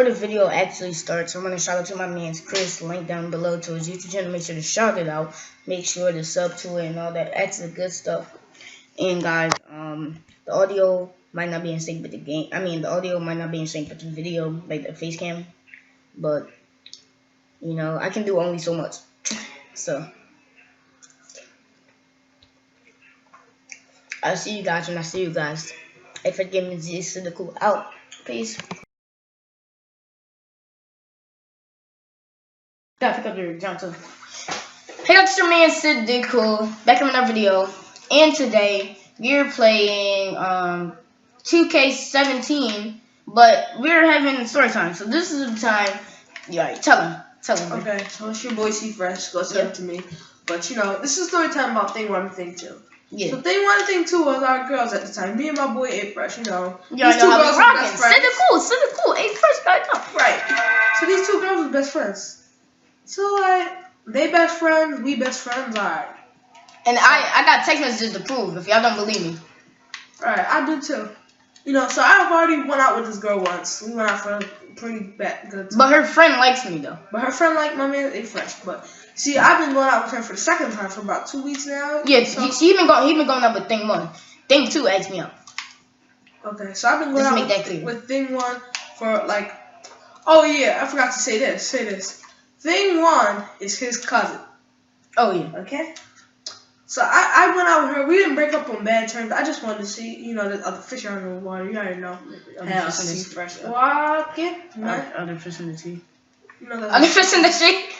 the video actually starts, I want to shout out to my man Chris. Link down below to his YouTube channel. Make sure to shout it out. Make sure to sub to it and all that extra good stuff. And guys, the audio might not be in sync with the game. I mean, the audio might not be in sync with the video, like the face cam. But you know, I can do only so much. So I'll see you guys when I see you guys. If forgive me, this is the cool out. Peace. Gotta pick up your jump too. Hey, it's your man Sid D Cool, back in another video. And today we're playing 2K17, but we're having story time. So this is the time. Yeah, tell him. Okay, so it's your boy cfresh. Go send it to me. But you know, this is story time about thing 1 and thing 2. Yeah. So thing 1 and thing 2 was our girls at the time. Me and my boy cfresh. You know, these two girls were best friends. Sid the cool. Fresh guy up. Right. So these two girls were best friends. So like, they best friends, we best friends, alright. And I got text messages to prove if y'all don't believe me. Alright, I do too. You know, so I've already went out with this girl once. We went out for a pretty good time. But her friend likes me though. But her friend liked my man cfresh. But see, I've been going out with her for the second time for about 2 weeks now. Yeah, so he been going out with thing 1. Thing 2 asked me out. Okay, so I've been going out with thing 1 for like. Oh yeah, I forgot to say this. Thing 1 is his cousin. Oh yeah. Okay. So I went out with her. We didn't break up on bad terms. I just wanted to see, you know, the other fish are in the water. You already know. Other fish in the fresh. Walking. Other fish in the sea. You know, other fish in the sea.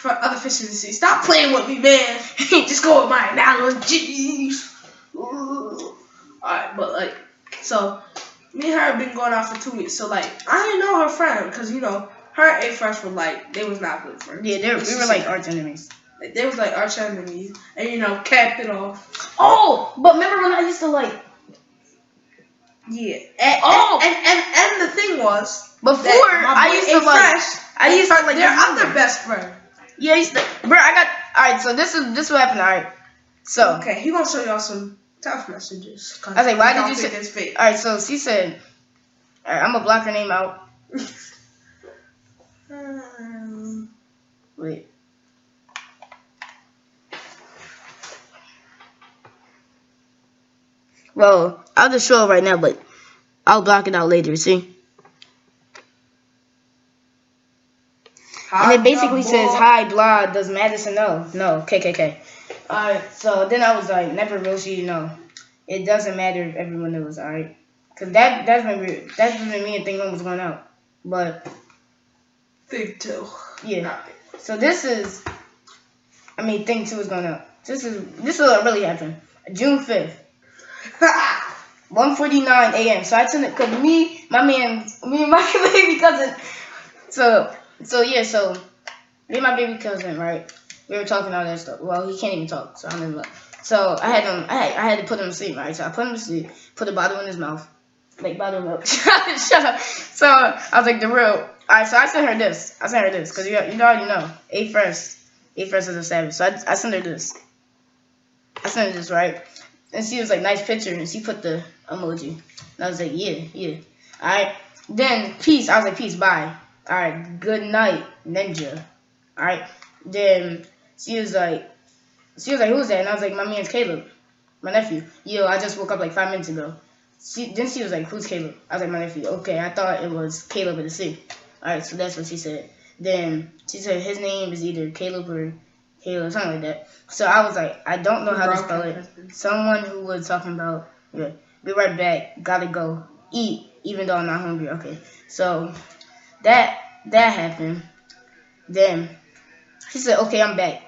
Other fish in the sea. Stop playing with me, man. Just go with my analogies. Alright, but like, so me and her have been going out for 2 weeks. So like, I didn't know her friend because you know. Her and cfresh were like, they was not good friends. Yeah, we were like arch enemies. Like, they was like arch enemies. And you know, capped it off. Oh, but remember when I used to like. Yeah. And the thing was. Before, I used to like. I used to like. Their other best friend. Yeah, bro, I got. Alright, so this what happened, alright. So. Okay, he gonna show y'all some text messages. I was like, why did you say this fake? Alright, so she said. Alright, I'm gonna block her name out. Wait. Well, I'll just show it right now, but I'll block it out later, see? And it basically says, hi, blah, does Madison know? No, KKK. Alright, so then I was like, never will she know. It doesn't matter if everyone knows, alright? Because that's when me and Thing 1 was going out. But... Thing 2. Yeah. So this is, Thing 2 is going up. This is what really happened. June 5th. 1:49 a.m. So I sent it, cause me and my baby cousin. So me and my baby cousin, right? We were talking all that stuff. Well, he can't even talk, so I don't know. So I had to put him to sleep, right? So I put him to sleep, put a bottle in his mouth, like bottle of milk. Shut up. So I was like, the real. Alright, so I sent her this, cause you already know. cfresh is a savage. So I sent her this. Right? And she was like, nice picture, and she put the emoji. And I was like, yeah. Alright. Then peace. I was like, peace, bye. Alright, good night, ninja. Alright. Then she was like, who's that? And I was like, my man's Caleb, my nephew. Yo, I just woke up like 5 minutes ago. Then she was like, who's Caleb? I was like, my nephew. Okay, I thought it was Caleb with a C. Alright, so that's what she said. Then she said his name is either Caleb or Caleb, something like that. So I was like, I don't know how to spell it. Someone who was talking about, yeah, be right back, gotta go eat, even though I'm not hungry. Okay, so that happened. Then she said, okay, I'm back.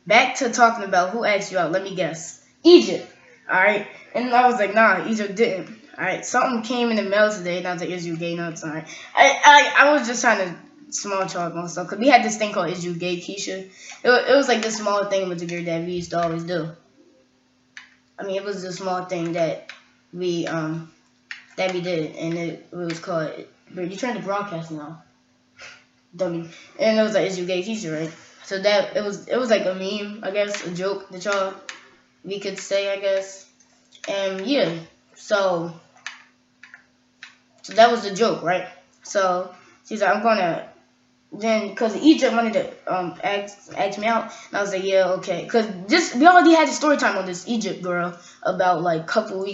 Back to talking about who asked you out. Let me guess. Egypt. Alright. And I was like, nah, Egypt didn't. Alright, something came in the mail today, and I was like, is you gay nuts? Alright. I was just trying to small talk and stuff, because we had this thing called Is You Gay, Keisha? It was like this small thing with the girl that we used to always do. I mean, it was a small thing that we did, and it was called, bro, you trying to broadcast now, dummy. And it was like, Is You Gay, Keisha, right? So that, it was like a meme, I guess, a joke that we could say, I guess. And yeah, so that was the joke, right? So She's like, I'm gonna. Then, because Egypt wanted to ask me out, and I was like, yeah, okay. Because we already had a story time on this Egypt girl about like couple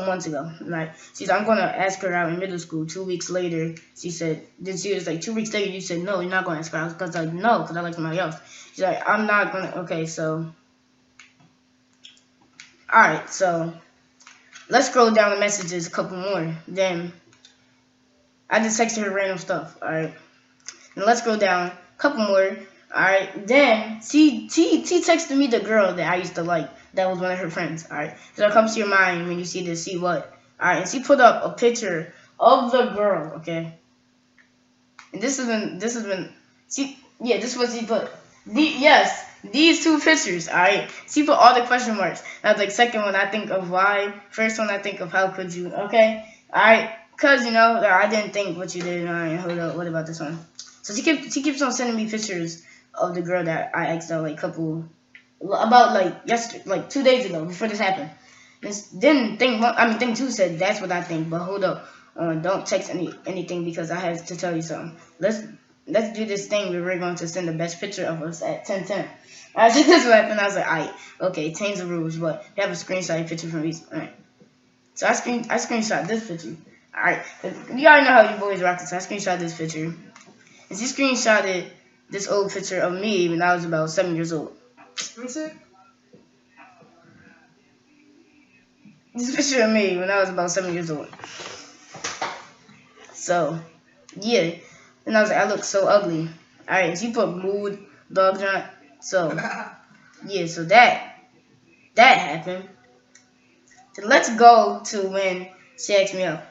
months ago. Like, she's like, I'm gonna ask her out in middle school. 2 weeks later, she said, then she was like, 2 weeks later, you said, no, you're not gonna ask her out. Because like, no, because I like somebody else. She's like, I'm not gonna, okay, so. Alright, so, let's scroll down the messages a couple more. Then, I just texted her random stuff, alright. And let's go down a couple more. Alright, then she texted me the girl that I used to like. That was one of her friends. Alright, so it comes to your mind when you see this. See what? Alright, and she put up a picture of the girl. Okay, and this is when this is what she put. These two pictures. Alright, she put all the question marks. And I was like, second one I think of why. First one I think of how could you. Okay, alright, cause you know I didn't think what you did. Alright, hold up. What about this one? So she keeps on sending me pictures of the girl that I asked out like yesterday, like 2 days ago before this happened. Then thing two said that's what I think, but hold up, don't text anything because I have to tell you something. Let's do this thing where we're going to send the best picture of us at 10:10. I said this what happened. I was like, alright, okay, change the rules, but you have a screenshot picture from each. Alright, so I screenshot this picture. Alright, you already know how you boys rock it. So I screenshot this picture. And she screenshotted this old picture of me when I was about 7 years old. Let me see. This picture of me when I was about 7 years old. So, yeah. And I was like, I look so ugly. Alright, and she put mood, dog junk. So, yeah, so that happened. So let's go to when she asked me out.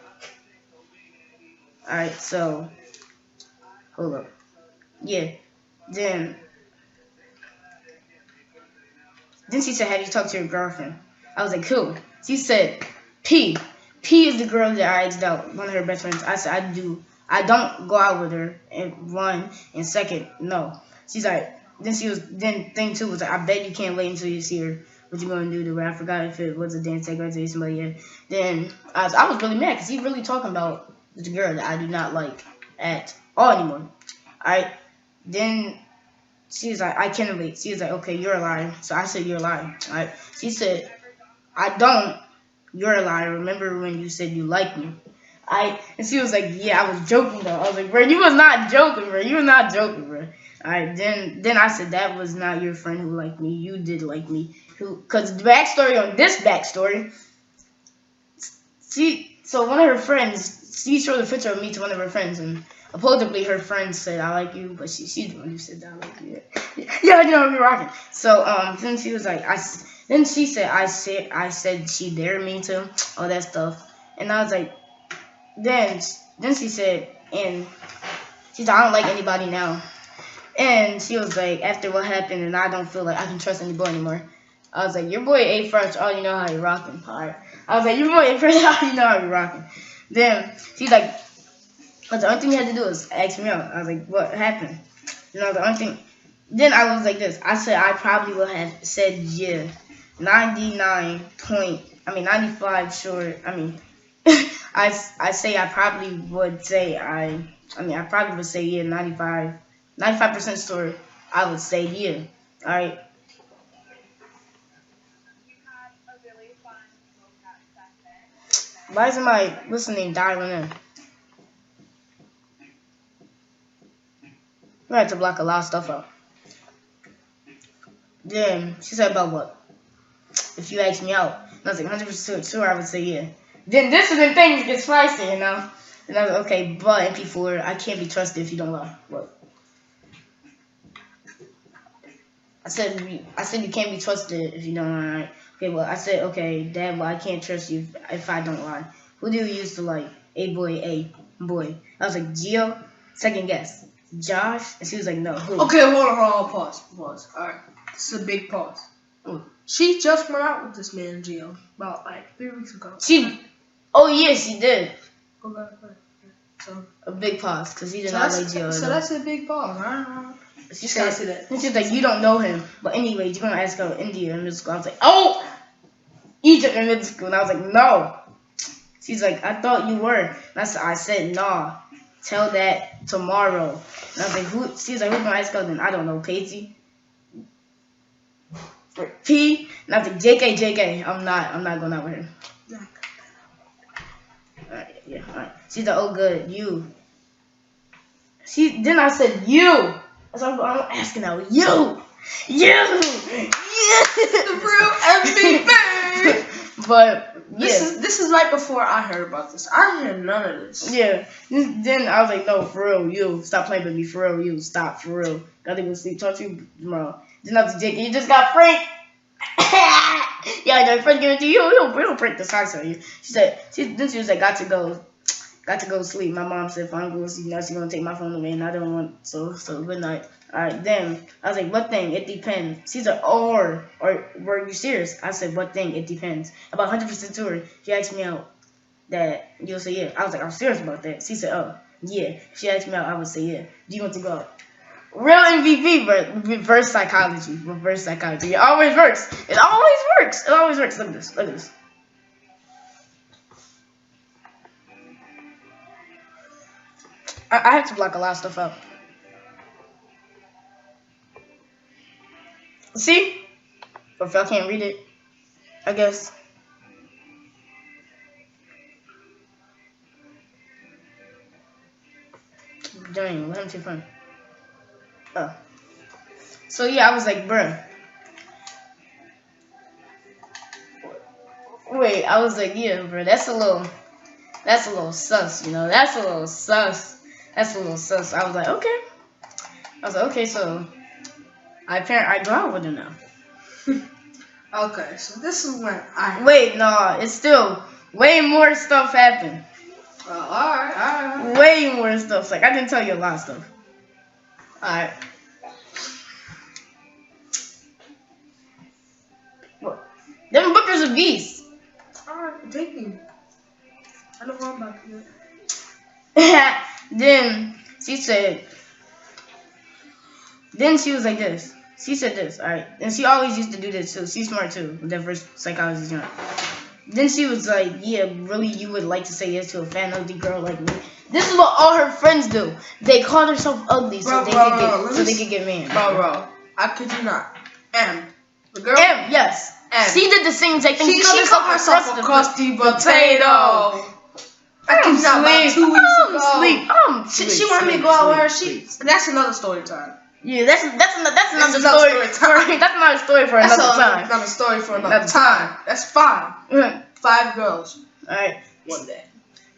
Alright, so, hold up. Yeah. Then she said, have you talked to your girlfriend? I was like, who? She said, P. P is the girl that I asked out, one of her best friends. I said, I do. I don't go out with her. And one, and second, no. She's like, then thing two was like, I bet you can't wait until you see her. What you gonna do to her? I forgot if it was a dance take or somebody. Yeah. Then I was really mad because he really talking about this girl that I do not like at all anymore. Alright. Then she was like, I can't wait. She was like, okay, you're a liar. So I said, you're a liar. Alright. She said, I don't. You're a liar. Remember when you said you like me? And she was like, yeah, I was joking though. I was like, bro, you was not joking, bro. You were not joking, bro. Alright, then I said that was not your friend who liked me. You did like me. Because the backstory on this backstory, so one of her friends, she showed a picture of me to one of her friends, and supposedly her friend said I like you, but she's the one who said that I like you. Yeah, you know, we rocking. So then she was like, then she said I said she dared me to, all that stuff, and I was like, then she said, and she said I don't like anybody now, and she was like, after what happened, and I don't feel like I can trust any boy anymore. I was like, your boy A Fresh, oh, you know how you rocking. Alright. I was like, your boy A Fresh, oh, you know how you rocking. Then she's like, but the only thing you had to do is ask me out. I was like, what happened? You know, the only thing. Then I was like this. I said I probably would have said yeah. 95 sure. I mean, I say I probably would say I probably would say yeah. 95% sure I would say yeah. Alright. Why isn't my listening dialing in? I had to block a lot of stuff out. Then she said about what? If you ask me out. And I was like 100% sure I would say yeah. Then this is when things get spicy, you know? And I was like, okay, but MP4, I can't be trusted if you don't lie. What? I said you can't be trusted if you don't lie, right? Okay, well, I said, okay, Dad, well, I can't trust you if I don't lie. Who do you used to like? A boy. I was like, Gio, second guess. Josh? And she was like, no, who? Okay, hold on, pause. Alright, this is a big pause. She just went out with this man, Gio, about like 3 weeks ago. Oh yeah, she did. Okay. So a big pause because he did not like Gio. So that's a big pause. She said that. And she's like, you don't know him, but anyway, you're gonna ask about India in middle school. I was like, oh, Egypt in middle school, and I was like, no. She's like, I thought you were. And I said, nah. tell that tomorrow. And I was like, who? She's like, who's my ice cousin? I don't know, Patsy. P. And I was like, JK. I'm not going out with her. Alright, yeah, alright. She's like, oh good, you. Then I said you. So I'm asking now, you. The real MVP. But yeah, this is right before I heard about this. I didn't hear none of this. Yeah. Then I was like, no, for real, you stop playing with me. For real, you stop. For real. Gotta go sleep. Talk to you tomorrow. Then I was like, Jake, you just got pranked. Yeah, your friend gave it to you. He'll break the socks on you. She said. Then she was like, got to go sleep. My mom said, if I'm going to sleep now, she's gonna take my phone away, and I don't want. So good night. Alright, then I was like, what thing? It depends. She's like, or were you serious? I said, what thing? It depends. About 100% to her. She asked me out that you'll say yeah. I was like, I'm serious about that. She said, oh, yeah. She asked me out, I would say yeah. Do you want to go out? Real MVP, but reverse psychology. It always works. It always works. Look at this. I have to block a lot of stuff out. See? Or if y'all can't read it, I guess. Dang, what happened to your phone? Oh. So yeah, I was like, bruh. Wait, I was like, yeah, bro, that's a little sus, you know. That's a little sus. I was like, okay. So I go out with her now. Okay, so this is when Wait, no, it's still way more stuff happened. Alright. Way more stuff. Like, I didn't tell you a lot of stuff. Alright. Well, them bookers are beasts. Alright, take me. I know what I'm about to do. Then she was like this. She said this, alright. And she always used to do this too. She's smart too. With that first psychology joint. Then she was like, yeah, really, you would like to say yes to a fat ugly girl like me. This is what all her friends do. They call themselves ugly so they could get mad. Bro, I kid you not. The girl? Yes. M. She did the same exact thing. She called herself a crusty potato. I kid you not, about 2 weeks ago. She wanted me to go out with her. That's another story time. Yeah, that's another story. That's another story for another time. Another story for another time. That's fine. 5 girls. Alright. One day.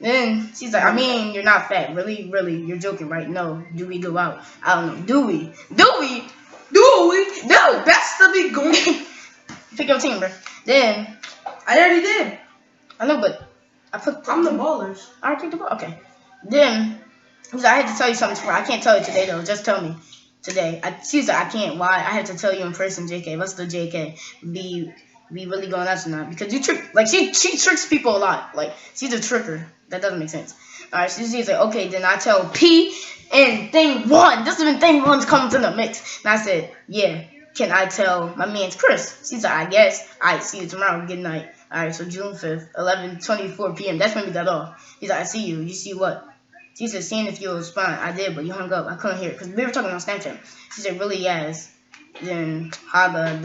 Then she's like, I mean, you're not fat. Really, you're joking, right? No. Do we go out? I don't know. Do we? No, best to be going. Pick your team, bro. Then I already did. I know, but I'm the ballers. I picked the ball. Okay. Then I had to tell you something tomorrow. I can't tell you today though. Just tell me today. She's like, I can't. Why? I have to tell you in person, JK. What's the JK? Be really going out tonight because you trick. Like she tricks people a lot. Like she's a tricker. That doesn't make sense. Alright, she's like, okay, then I tell P and thing 1. This is when thing 1's coming to the mix. And I said, yeah. Can I tell my man's Chris? She's like, I guess. Alright, see you tomorrow. Good night. Alright, so June 5th, 11:24 p.m. That's when we got off. He's like, I see you. You see what? She said, seeing if you'll respond. I did, but you hung up. I couldn't hear it because we were talking on Snapchat. She said, really, yes. Then holla.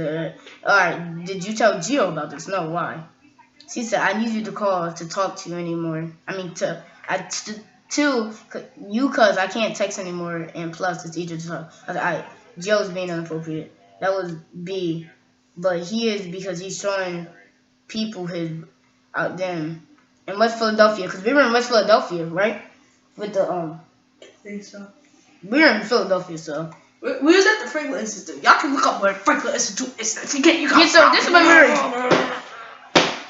Alright, did you tell Gio about this? No, why? She said, I need you to call to talk to you anymore. I mean, you cause I can't text anymore, and plus it's easier to talk. I was like, alright, Joe's being inappropriate. That was B, but he is because he's showing people his out them in West Philadelphia. Cause we were in West Philadelphia, right? With the I think so. We were in Philadelphia, so. We was at the Franklin Institute. Y'all can look up where Franklin Institute is. So this is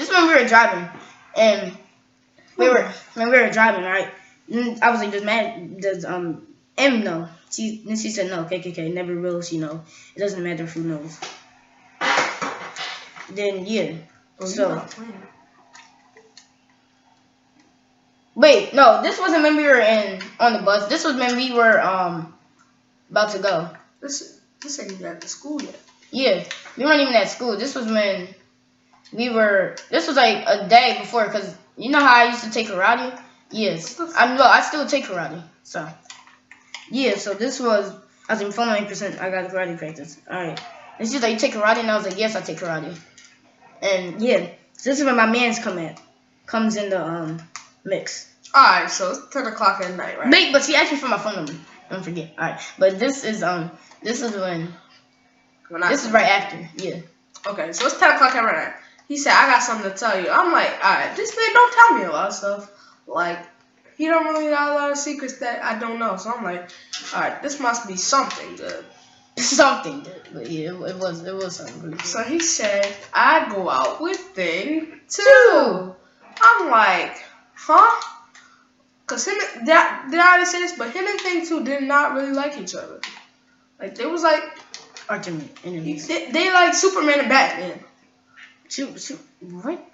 when we were driving, and we were driving, right? And I was like, does M know? She said no. KKK never will. She know. It doesn't matter who knows. Then yeah. So. Wait, no. This wasn't when we were on the bus. This was when we were about to go. This ain't even at the school yet. Yeah, we weren't even at school. This was when we were. This was like a day before, cause you know how I used to take karate. Yes. I still take karate. So yeah, so this was I was in 49%. I got karate practice. Alright. And she's like, you take karate? And I was like, yes, I take karate. And yeah, this is where my man's comes in the mix. Alright, so it's 10 o'clock at night, right? Wait, but she asked me for my phone number. Don't forget. Alright. But this is when this is right after. Yeah. Okay, so it's 10 o'clock at night. He said, I got something to tell you. I'm like, alright, this man don't tell me a lot of stuff. Like, he don't really got a lot of secrets that I don't know. So I'm like, alright, this must be something good. Something good. But yeah, it was something good. So he said, I go out with Thing too. I'm like, huh? Cause did I already say this? But him and Thing too did not really like each other. Like they was like enemies. They like Superman and Batman. What?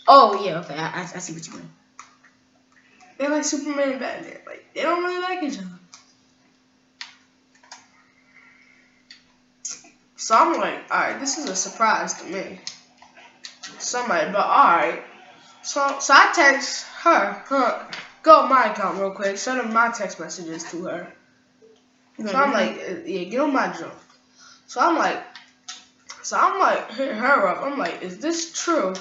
Oh yeah, okay. I see what you mean. They like Superman and Batman. Like they don't really like each other. So I'm like, alright, this is a surprise to me. Somebody, but alright. So I text her, go on my account real quick, send her my text messages to her. So I'm like, yeah, get on my jump. So I'm like hitting her up. I'm like, is this true?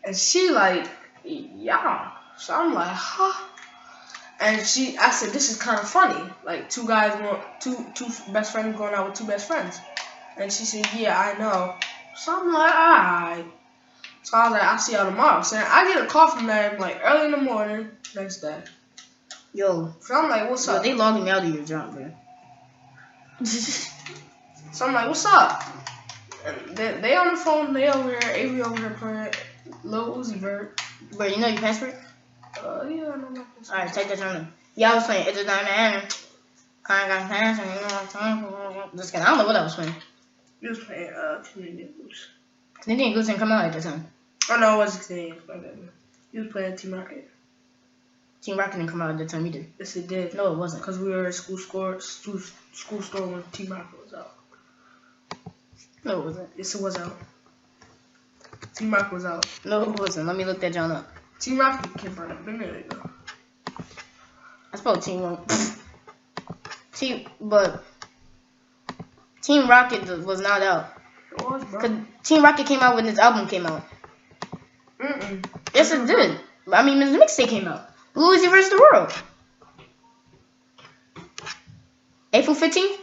And she like, yeah. So I'm like, huh? And I said, this is kind of funny. Like two best friends going out with two best friends. And she said, yeah, I know. So I'm like, alright. So I was like, I'll see y'all tomorrow. So I get a call from them like early in the morning next day. Yo. So I'm like, what's up? They logged me out of your job, man. So I'm like, what's up? And they on the phone, they over here, Avery over here playing Lil Uzi Vert. Bro, you know your password? Yeah, I know my password. Alright, take that down. Yeah, I was playing It's a Diamond. I got password. Just kidding. I don't know what I was playing. You was playing Canadian Goose. Canadian Goose didn't come out at the time. Oh no, it wasn't Canadian Goose. You was playing Team Rocket. Team Rocket didn't come out at the time either. Yes, it did. No, it wasn't. Because we were at school store when Team Rocket was out. No, it wasn't. Yes, it was out. Team Rocket was out. No, it wasn't. Let me look that John up. Team Rocket came out a minute ago. I spelled Team but Team Rocket was not out. It was, bro. Cause Team Rocket came out when his album came out. Yes, it did. I mean, his mixtape came out. Louis vs. the World. April 15th?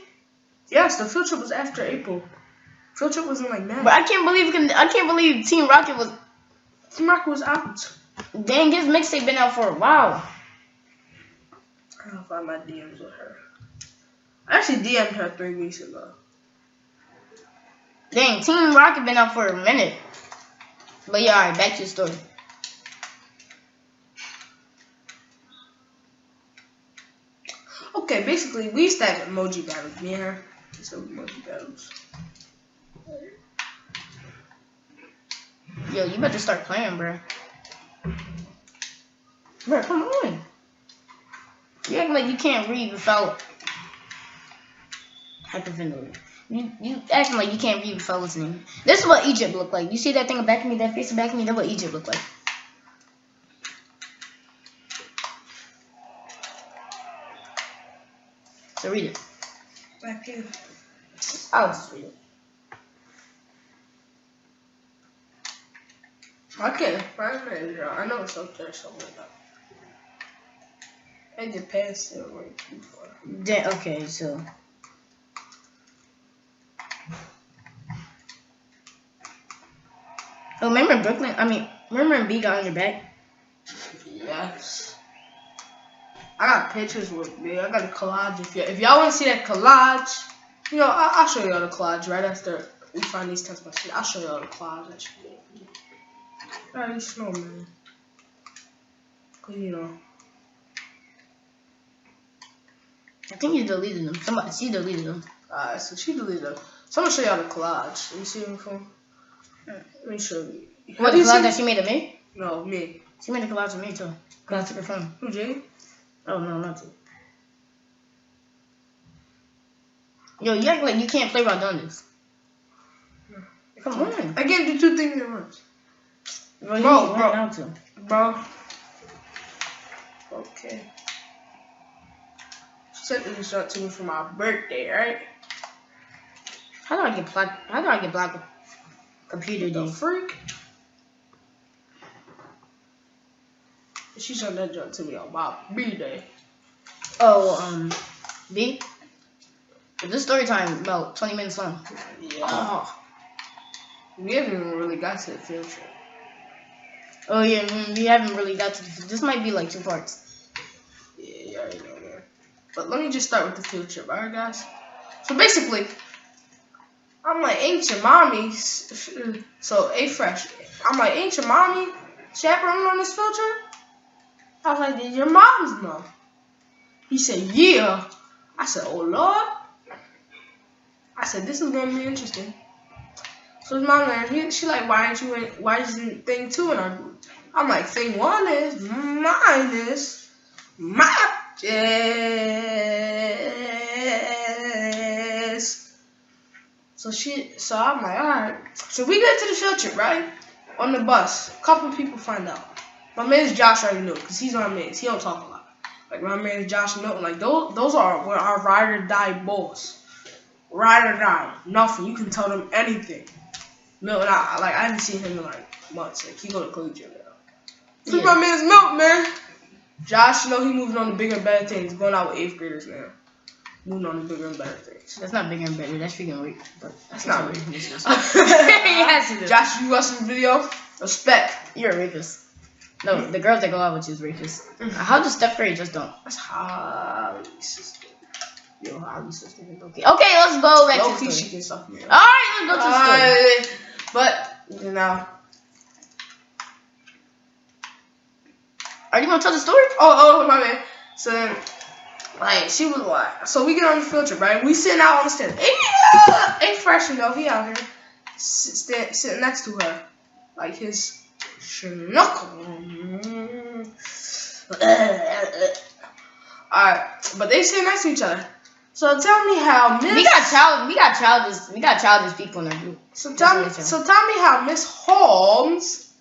Yes, the field trip was after April. Field trip was in like May. But I can't believe Team Rocket was out. Dang, his mixtape been out for a while. I don't find my DMs with her. I actually DM'd her 3 weeks ago. Dang, Team Rocket been out for a minute. But yeah, alright, back to the story. Okay, basically, we used to have emoji battles. Me and her used to have emoji battles. Yo, you better start playing, bro. Bro, come on. You acting like you can't read without hyperventilating. You acting like you can't read without listening. This is what Egypt looked like. You see that thing back of me, that face back of me? That's what Egypt looked like. So read it. Back in. I'll just read it. I can't find it, girl. I know it's up there somewhere. I had to pass it right too far. Okay, so. Oh, remember in B got on your back? Yes. I got pictures with me. I got a collage. If y'all want to see that collage, you know, I'll show y'all the collage right after we find these text messages. I'll show y'all the collage. Alright, snowman. Cause you know. I think you deleted them. She deleted them. Alright, so she deleted them. So I'm gonna show y'all the collage. Let me see your phone. Let me show you. What, the collage that she made of me? No, me. She made a collage of me too. Cause I took her phone. Who, Jay? Oh no, not you. Yo, you act like you can't play while doing this. Come on. I can't do 2 things at once. Bro. Okay. She sent this shot to me for my birthday, right? How do I get black computer The day? freak. She sent that junk to me on my birthday. Oh, B? This story time about 20 minutes long. Yeah. Oh. We haven't even really got to the field trip. Oh yeah, we haven't really got to this might be like 2 parts. Yeah, you already know, man. But let me just start with the field trip, alright, guys? So basically, I'm like, ain't your mommy? So, cfresh. I'm like, ain't your mommy chaperone on this field trip? I was like, did your mom's know? He said, yeah. I said, oh Lord. I said, this is gonna be interesting. So his mom and she like, why isn't thing 2 in our group? I'm like, thing 1 is my yes. So I'm like, alright. So we get to the field trip, right? On the bus. A couple people find out. My man's Josh already knew, because he's our man. He don't talk a lot. Like my man's Josh and Milton, like those are our ride or die boys. Ride or die. Nothing. You can tell them anything. Milton, I haven't seen him in like months. Like he go to collegiate now. This is my man's Milton, man. Josh, you know he moving on to bigger and better things. Going out with 8th graders now. Moving on to bigger and better things. That's not bigger and better. That's freaking weak. But That's not weak. Yes, it is. Josh, you watching the video? Respect. You're a rapist. No, the girls that go out with you is rapists. How does Steph Curry just don't? That's highly sister. Yo, highly sister. Okay, let's go back to the story. She can suck me. Alright, let's go to the story. But, you know. Are you gonna tell the story? Oh, my man. So then, like, she was like, so we get on the field trip, right? We sitting out on the stand. cfresh, you know, he out here sitting next to her. Like his schnuckle. Alright, but they sit next to each other. So tell me how Miss we got childish people in our group. So tell me how Miss Holmes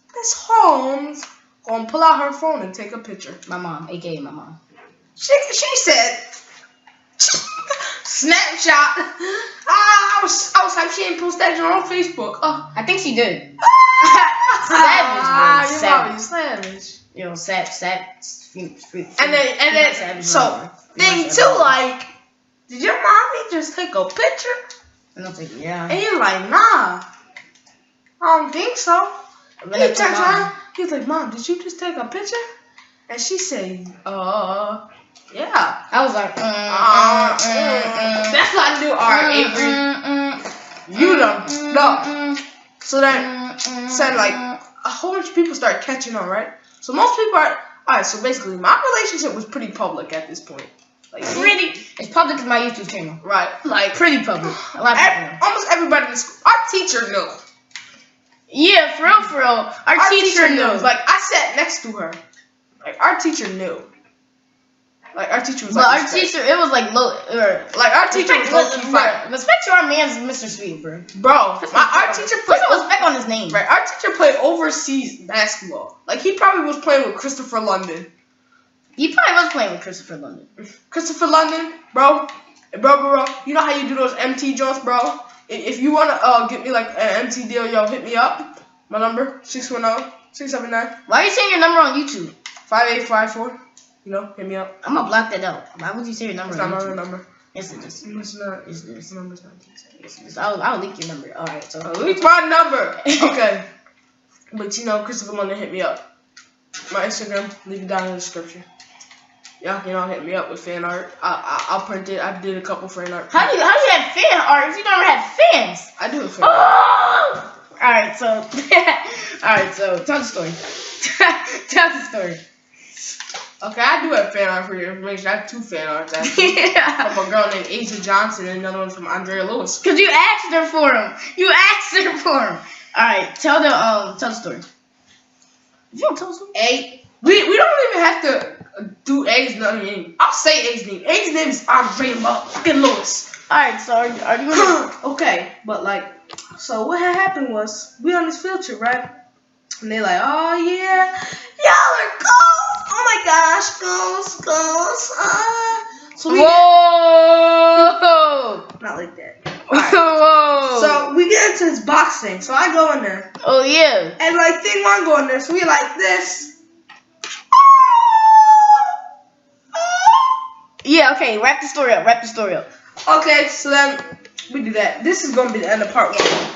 gonna pull out her phone and take a picture. My mom, aka my mom. She said Snapshot. I was like she ain't post that on Facebook. I think she did. Savage. Yo, savage. And then so thing 2, like, did your mommy just take a picture? And I was like, yeah. And you're like, nah, I don't think so. He turns around, he's like, Mom, did you just take a picture? And she said, yeah. I was like, That's what I do. Alright, Avery. You don't know. So then, said like, a whole bunch of people start catching on, right? So most people are, alright, so basically, my relationship was pretty public at this point. Like, it's public in my YouTube channel. Right. Like, pretty public. A lot of people. Almost everybody in the school. Our teacher knew. Yeah, for real. Our teacher knew. Like, I sat next to her. Like, our teacher knew. Like, our teacher was but like, our teacher, it was like low. Like, our teacher was low-key fire. Respect to our man's Mr. Sweet, bro. Our teacher put respect on his name. Right, our teacher played overseas basketball. Like, he probably was playing with Christopher London. He probably was playing with Christopher London. Christopher London, bro. You know how you do those MT joints, bro? If you want to get me, like, an MT deal, yo, hit me up. My number, 610-679. Why are you saying your number on YouTube? 5854. You know, hit me up. I'm going to block that out. Why would you say your number on YouTube? It's not my number. Yes, it is. It's not. This number's not. I'll link your number. Alright, so. Leak my number. Okay. But, you know, Christopher London hit me up. My Instagram, leave it down in the description. Yeah, you know, hit me up with fan art. I'll print it. I did a couple fan art. How do you have fan art if you don't have fans? I do a fan art. Alright, so tell the story. Tell the story. Okay, I do have fan art for your information. I have 2 fan arts actually. From a girl named Asia Johnson and another one from Andrea Lewis. Cause you asked her for them. Alright, tell the story. You don't tell the story. We don't even have to do A's name. I'll say A's name. A's name is Andrea fucking Lewis. Alright, so are you gonna okay, but like, so what had happened was we on this field trip, right? And they like, oh yeah, y'all are cold. I'm my gosh, goes. So we Whoa! not like that. Alright. Whoa! So we get into this box thing. So I go in there. Oh yeah. And like thing one go in there. So we like this. Yeah. Okay. Wrap the story up. Okay, so then we do that. This is gonna be the end of part 1.